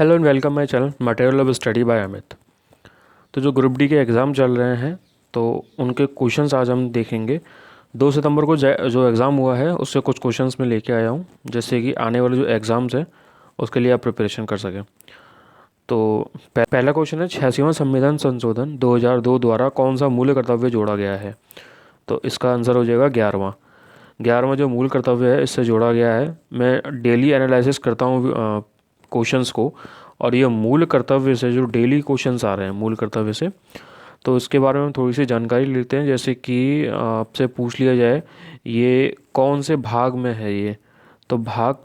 Hello and welcome my channel material of study bye Amit. तो जो group D के exam चल रहे हैं तो उनके क्वेश्चंस आज हम देखेंगे। 2 सितंबर को जो एग्ज़ाम हुआ है उससे कुछ क्वेश्चंस मैं लेके आया हूँ, जैसे कि आने वाले जो एग्ज़ाम्स हैं उसके लिए आप प्रिपरेशन कर सकें। तो पहला क्वेश्चन है 86वां संविधान संशोधन 2002 द्वारा कौन सा मूल कर्तव्य जोड़ा गया है। तो इसका आंसर हो जाएगा 11वां जो मूल कर्तव्य है इससे जोड़ा गया है। मैं डेली एनालिसिस करता हूँ क्वेश्चंस को, और ये मूल कर्तव्य से जो डेली क्वेश्चंस आ रहे हैं मूल कर्तव्य से, तो इसके बारे में थोड़ी सी जानकारी लेते हैं। जैसे कि आपसे पूछ लिया जाए ये कौन से भाग में है ये, तो भाग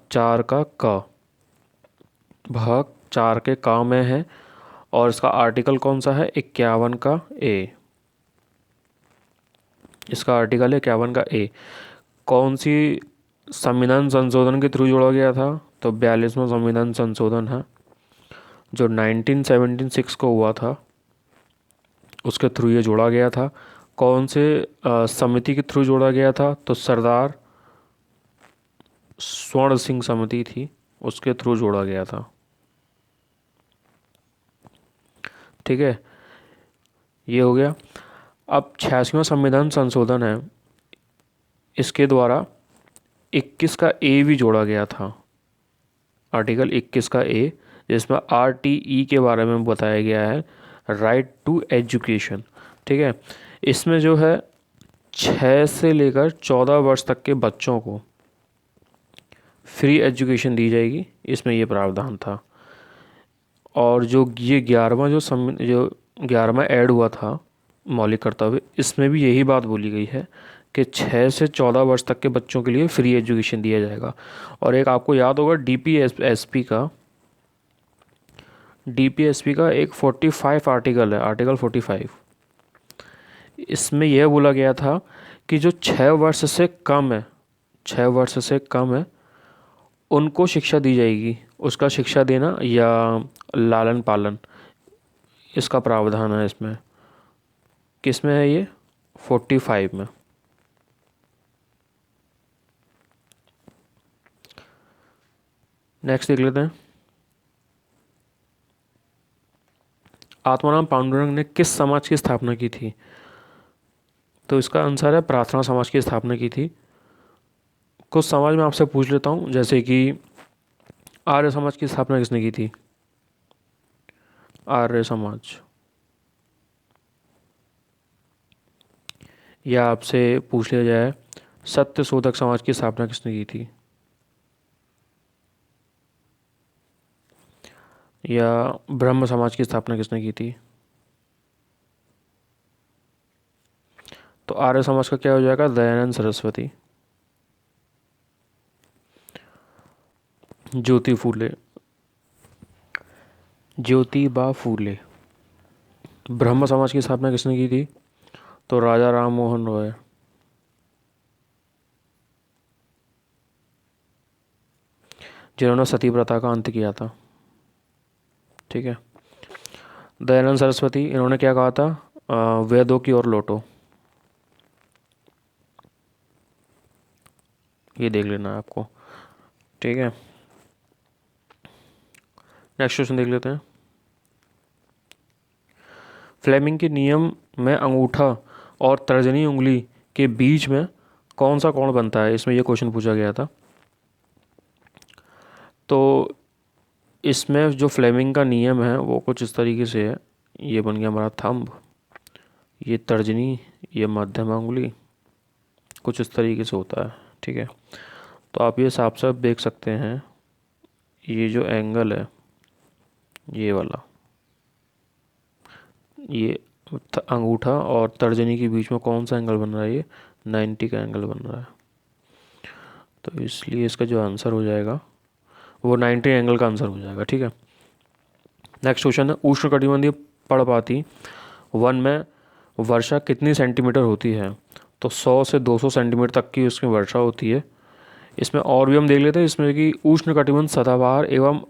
4 के का में है, और इसका आर्टिकल कौन सा है 51 का ए। इसका आर्टिकल है 51 का ए। कौन सी संविधान संशोधन के थ्रू जोड़ा गया था, तो 42वां संविधान संशोधन है जो 1976 को हुआ था, उसके थ्रू ये जोड़ा गया था। कौन से समिति के थ्रू जोड़ा गया था, तो सरदार स्वर्ण सिंह समिति थी, उसके थ्रू जोड़ा गया था। ठीक है, ये हो गया। अब 86वां संविधान संशोधन है, इसके द्वारा 21 का ए भी जोड़ा गया था, आर्टिकल 21 का ए, जिसमें RTE के बारे में बताया गया है, राइट टू एजुकेशन। ठीक है, इसमें जो है 6 से लेकर 14 वर्ष तक के बच्चों को फ्री एजुकेशन दी जाएगी, इसमें ये प्रावधान था। और जो ये 11वां ऐड हुआ था मौलिक कर्तव्य, इसमें भी यही बात बोली गई है कि 6 से 14 वर्ष तक के बच्चों के लिए फ्री एजुकेशन दिया जाएगा। और एक आपको याद होगा DPSP का एक 45 आर्टिकल है, आर्टिकल 45। इसमें यह बोला गया था कि जो 6 वर्ष से कम है उनको शिक्षा दी जाएगी। उसका शिक्षा देना या लालन पालन, इसका प्रावधान है इसमें। किस में है ये, 45 में। नेक्स्ट देख लेते हैं। आत्माराम पांडुरंग ने किस समाज की स्थापना की थी, तो इसका आंसर है प्रार्थना समाज की स्थापना की थी। कुछ समाज में आपसे पूछ लेता हूँ, जैसे कि आर्य समाज की स्थापना किसने की थी, आर्य समाज। या आपसे पूछ लिया जाए सत्य शोधक समाज की स्थापना किसने की थी, या ब्रह्म समाज की स्थापना किसने की थी, तो आर्य समाज का क्या हो जाएगा, दयानंद सरस्वती। ज्योतिबा फूले। ब्रह्म समाज की स्थापना किसने की थी, तो राजा राम मोहन रॉय। जिन्होंने सती प्रथा का अंत किया था। ठीक है, दयानंद सरस्वती, इन्होंने क्या कहा था, वेदों की ओर लौटो। ये देख लेना है आपको। ठीक है, नेक्स्ट क्वेश्चन देख लेते हैं। फ्लेमिंग के नियम में अंगूठा और तर्जनी उंगली के बीच में कौन सा कोण बनता है, इसमें यह क्वेश्चन पूछा गया था। तो इसमें जो फ्लेमिंग का नियम है वो कुछ इस तरीके से है। ये बन गया हमारा थंब, ये तर्जनी, ये मध्यमा उंगली, कुछ इस तरीके से होता है। ठीक है, तो आप ये साफ साफ देख सकते हैं, ये जो एंगल है ये वाला, ये अंगूठा और तर्जनी के बीच में कौन सा एंगल बन रहा है, ये 90 का एंगल बन रहा है। तो इसलिए इसका जो आंसर हो जाएगा वो 90 एंगल का आंसर हो जाएगा। ठीक है, नेक्स्ट क्वेश्चन है, उष्णकटिबंधीय पर्णपाती वन में वर्षा कितनी सेंटीमीटर होती है, तो 100 से 200 सेंटीमीटर तक की उसमें वर्षा होती है। इसमें और भी हम देख लेते हैं, इसमें कि उष्णकटिबंध सदाबहार एवं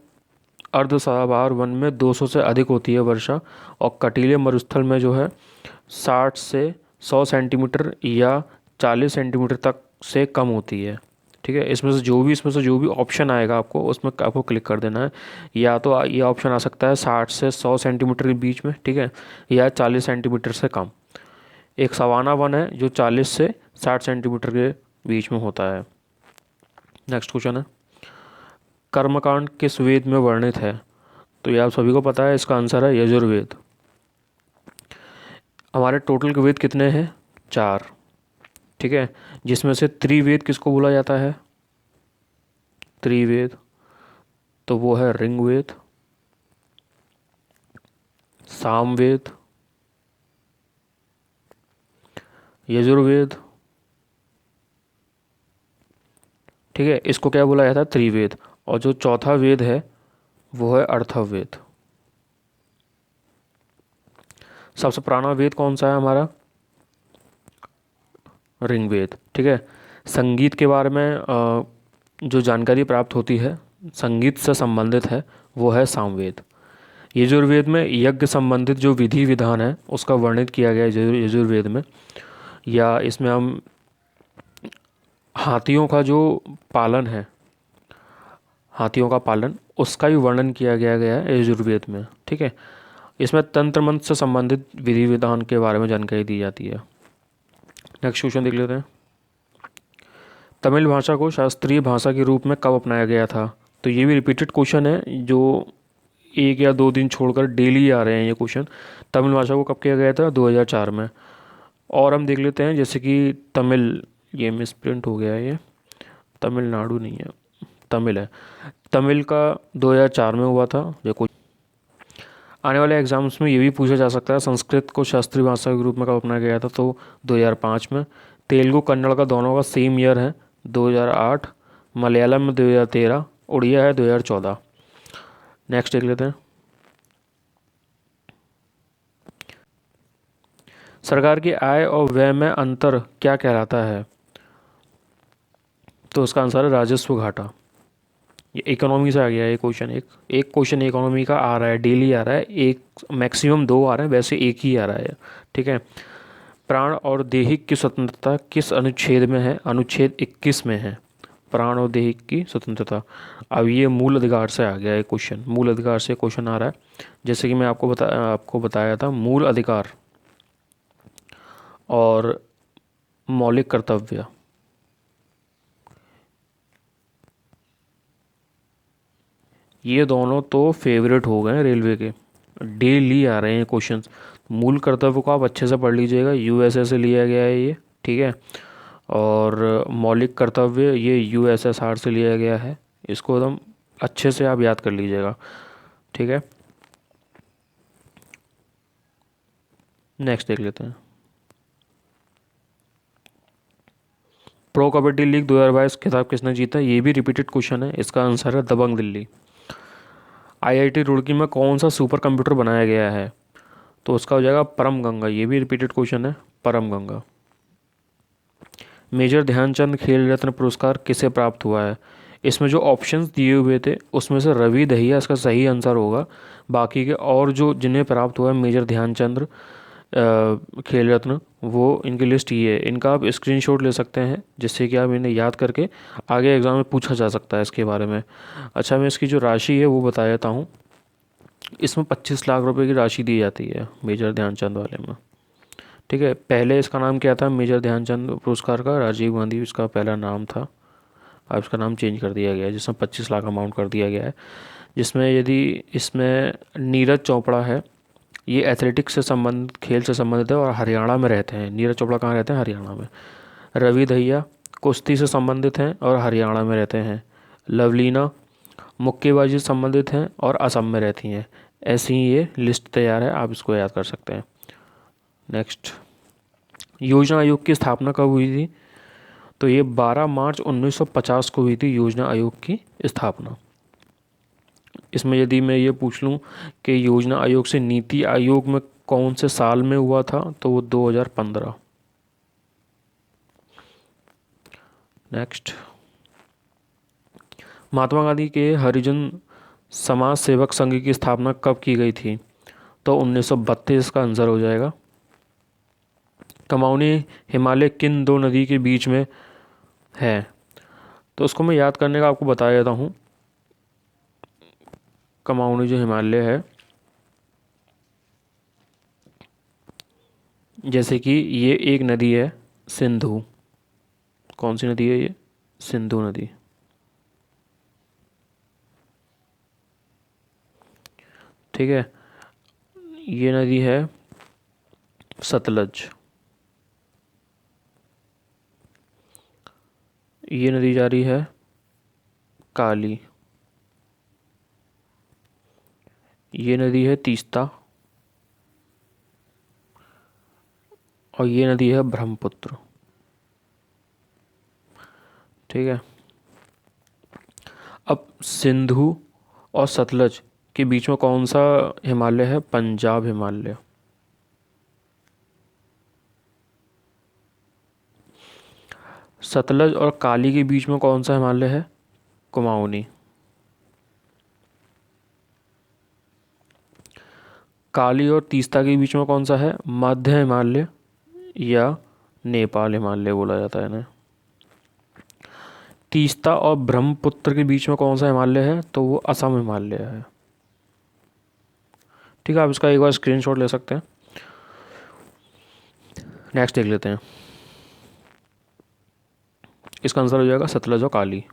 अर्ध सदाबहार वन में 200 से अधिक होती है वर्षा, और कटीले मरुस्थल में जो है 60 से 100 सेंटीमीटर या 40 सेंटीमीटर तक से कम होती है। ठीक है। इसमें से जो भी ऑप्शन आएगा आपको उसमें आपको क्लिक कर देना है। या तो ये ऑप्शन आ सकता है 60 से 100 सेंटीमीटर के बीच में, ठीक है, या 40 सेंटीमीटर से कम। एक सवाना वन है जो 40 से 60 सेंटीमीटर के बीच में होता है। नेक्स्ट क्वेश्चन है, कर्मकांड किस वेद में वर्णित है? तो ये आप सभी को पता है, इसका आंसर है यजुर्वेद। हमारे टोटल के वेद कितने हैं? 4, ठीक है, जिसमें से त्रिवेद किसको बोला जाता है? त्रिवेद, तो वो है ऋग्वेद, सामवेद, यजुर्वेद, ठीक है, इसको क्या बोला जाता है? त्रिवेद। और जो चौथा वेद है वो है अर्थववेद। सबसे पुराना वेद कौन सा है हमारा? ऋग्वेद, ठीक है। संगीत के बारे में जो जानकारी प्राप्त होती है, संगीत से संबंधित है, वो है सामवेद। यजुर्वेद में यज्ञ संबंधित जो विधि विधान है उसका वर्णित किया गया है यजुर्वेद में। या इसमें हम हाथियों का जो पालन है, हाथियों का पालन, उसका भी वर्णन किया गया है यजुर्वेद में, ठीक है। इसमें तंत्र मंत्र से संबंधित विधि विधान के बारे में जानकारी दी जाती है। नेक्स्ट क्वेश्चन देख लेते हैं, तमिल भाषा को शास्त्रीय भाषा के रूप में कब अपनाया गया था? तो ये भी रिपीटेड क्वेश्चन है, जो 1 या 2 दिन छोड़कर डेली आ रहे हैं ये क्वेश्चन। तमिल भाषा को कब किया गया था? 2004 में। और हम देख लेते हैं, जैसे कि तमिल, ये मिसप्रिंट हो गया है, ये तमिलनाडु नहीं है, तमिल है। तमिल का 2004 में हुआ था। देखो, आने वाले एग्जाम्स में ये भी पूछा जा सकता है, संस्कृत को शास्त्रीय भाषा के रूप में कब अपनाया गया था? तो 2005 में। तेलुगु कन्नड़ का दोनों का सेम ईयर है, 2008। मलयालम में 2013, उड़िया है 2014। नेक्स्ट देख लेते हैं, सरकार की आय और व्यय में अंतर क्या कहलाता है? तो उसका आंसर है राजस्व घाटा। ये इकोनॉमी से आ गया है क्वेश्चन। एक क्वेश्चन इकोनॉमी का आ रहा है, डेली आ रहा है, एक मैक्सिमम 2 आ रहे हैं, वैसे एक ही आ रहा है, ठीक है। प्राण और देहिक की स्वतंत्रता किस अनुच्छेद में है? अनुच्छेद 21 में है, प्राण और देहिक की स्वतंत्रता। अब ये मूल अधिकार से आ गया है क्वेश्चन, मूल अधिकार से क्वेश्चन आ रहा है। जैसे कि मैं आपको बताया था, मूल अधिकार और मौलिक कर्तव्य, ये दोनों तो फेवरेट हो गए हैं रेलवे के, डेली आ रहे हैं क्वेश्चंस। मूल कर्तव्य को आप अच्छे से पढ़ लीजिएगा, यूएसए से लिया गया है ये, ठीक है। और मौलिक कर्तव्य ये यूएसएसआर से लिया गया है, इसको एकदम अच्छे से आप याद कर लीजिएगा, ठीक है। नेक्स्ट देख लेते हैं, प्रो कबड्डी लीग 2022 खिताब किसने जीता? ये भी रिपीटेड क्वेश्चन है, इसका आंसर है दबंग दिल्ली। आईआईटी रुड़की में कौन सा सुपर कंप्यूटर बनाया गया है? तो उसका हो जाएगा परम गंगा। ये भी रिपीटेड क्वेश्चन है, परम गंगा। मेजर ध्यानचंद खेल रत्न पुरस्कार किसे प्राप्त हुआ है? इसमें जो ऑप्शंस दिए हुए थे उसमें से रवि दहिया इसका सही आंसर होगा। बाकी के और जो जिन्हें प्राप्त हुआ है मेजर ध्यानचंद खेल रत्न, वो इनकी लिस्ट ये है। इनका आप स्क्रीनशॉट ले सकते हैं, जिससे कि आप इन्हें याद करके आगे एग्ज़ाम में पूछा जा सकता है इसके बारे में। अच्छा, मैं इसकी जो राशि है वो बता देता हूँ। इसमें 25 लाख रुपए की राशि दी जाती है मेजर ध्यानचंद वाले में, ठीक है। पहले इसका नाम क्या था मेजर ध्यानचंद पुरस्कार का? राजीव गांधी इसका पहला नाम था। अब इसका नाम चेंज कर दिया गया है, जिसमें 25 लाख अमाउंट कर दिया गया है। जिसमें यदि इसमें नीरज चोपड़ा है, ये एथलेटिक्स से संबंधित, खेल से संबंधित है और हरियाणा में रहते हैं। नीरज चोपड़ा कहाँ रहते हैं? हरियाणा में। रवि दहिया कुश्ती से संबंधित हैं और हरियाणा में रहते हैं। लवलीना मुक्केबाजी से संबंधित हैं और असम में रहती हैं। ऐसी ही ये लिस्ट तैयार है, आप इसको याद कर सकते हैं। नेक्स्ट, योजना आयोग की स्थापना कब हुई थी? तो ये 12 मार्च 1950 को हुई थी योजना आयोग की स्थापना। इसमें यदि मैं ये पूछ लूँ कि योजना आयोग से नीति आयोग में कौन से साल में हुआ था, तो वो 2015। नेक्स्ट, महात्मा गांधी के हरिजन समाज सेवक संघ की स्थापना कब की गई थी? तो 1932 का आंसर हो जाएगा। कमाऊनी हिमालय किन दो नदी के बीच में है? तो उसको मैं याद करने का आपको बता देता हूँ। कुमाऊनी जो हिमालय है, जैसे कि ये एक नदी है सिंधु। कौन सी नदी है ये? सिंधु नदी। ठीक है। ये नदी है सतलज। ये नदी जा रही है काली। ये नदी है तीस्ता। और ये नदी है ब्रह्मपुत्र। ठीक है। अब सिंधु और सतलज के बीच में कौन सा हिमालय है? पंजाब हिमालय। सतलज और काली के बीच में कौन सा हिमालय है? कुमाऊनी। काली और तीस्ता के बीच में कौन सा है? मध्य हिमालय या नेपाल हिमालय बोला जाता है इन्हें। तीस्ता और ब्रह्मपुत्र के बीच में कौन सा हिमालय है? तो वो असम हिमालय है। ठीक है, आप इसका एक बार स्क्रीनशॉट ले सकते हैं। नेक्स्ट देख लेते हैं। इसका आंसर हो जाएगा सतलज और काली।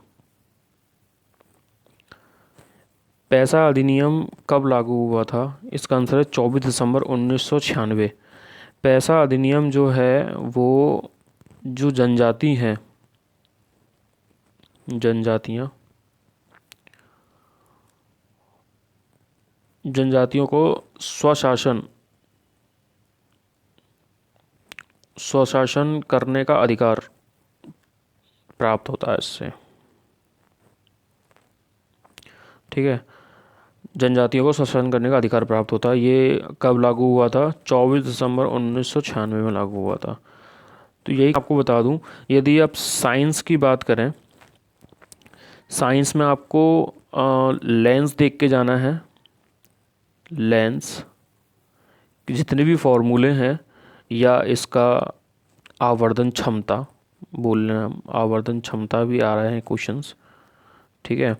पैसा अधिनियम कब लागू हुआ था? इसका आंसर है 24 दिसंबर 1996। पैसा अधिनियम जो है वो जो जनजाति हैं, जनजातियों को स्वशासन करने का अधिकार प्राप्त होता है इससे। ठीक है, जनजातियों को स्वशासन करने का अधिकार प्राप्त होता है। ये कब लागू हुआ था? 24 दिसंबर 1996 में लागू हुआ था। तो यही आपको बता दूं, यदि आप साइंस की बात करें, साइंस में आपको लेंस देख के जाना है। लेंस जितने भी फॉर्मूले हैं या इसका आवर्धन क्षमता बोलना, आवर्धन क्षमता भी आ रहे हैं क्वेश्चंस। ठीक है।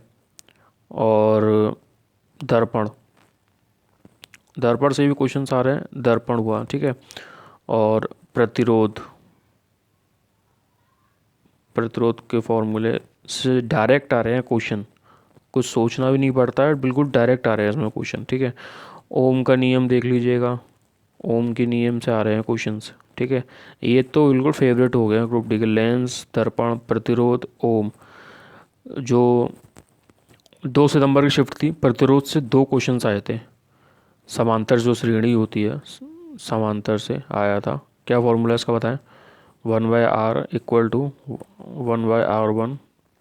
और दर्पण से भी क्वेश्चंस आ रहे हैं। दर्पण हुआ, ठीक है। और प्रतिरोध के फॉर्मूले से डायरेक्ट आ रहे हैं क्वेश्चन। कुछ सोचना भी नहीं पड़ता है, बिल्कुल डायरेक्ट आ रहे हैं इसमें क्वेश्चन। ठीक है। ओम का नियम देख लीजिएगा, ओम के नियम से आ रहे हैं क्वेश्चंस। ठीक है। ये तो बिल्कुल फेवरेट हो गया ग्रुप डी के। लेंस, दर्पण, प्रतिरोध, ओम। जो 2 सितंबर की शिफ्ट थी, प्रतिरोध से 2 क्वेश्चंस आए थे। समांतर जो श्रेणी होती है, समांतर से आया था। क्या फॉर्मूला इसका बताएं? 1/r equal to 1/r1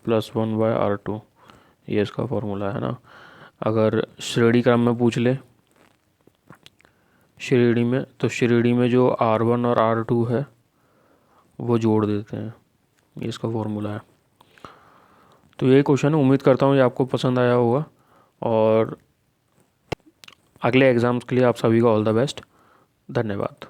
plus 1/r2। ये इसका फॉर्मूला है ना। अगर श्रेणी क्रम में पूछ ले, श्रेणी में, तो श्रेणी में जो r1 और r2 है वो जोड़ देते हैं। ये इसका फॉर्मूला है। तो यही क्वेश्चन है। उम्मीद करता हूँ ये आपको पसंद आया होगा, और अगले एग्ज़ाम्स के लिए आप सभी को ऑल द बेस्ट। धन्यवाद।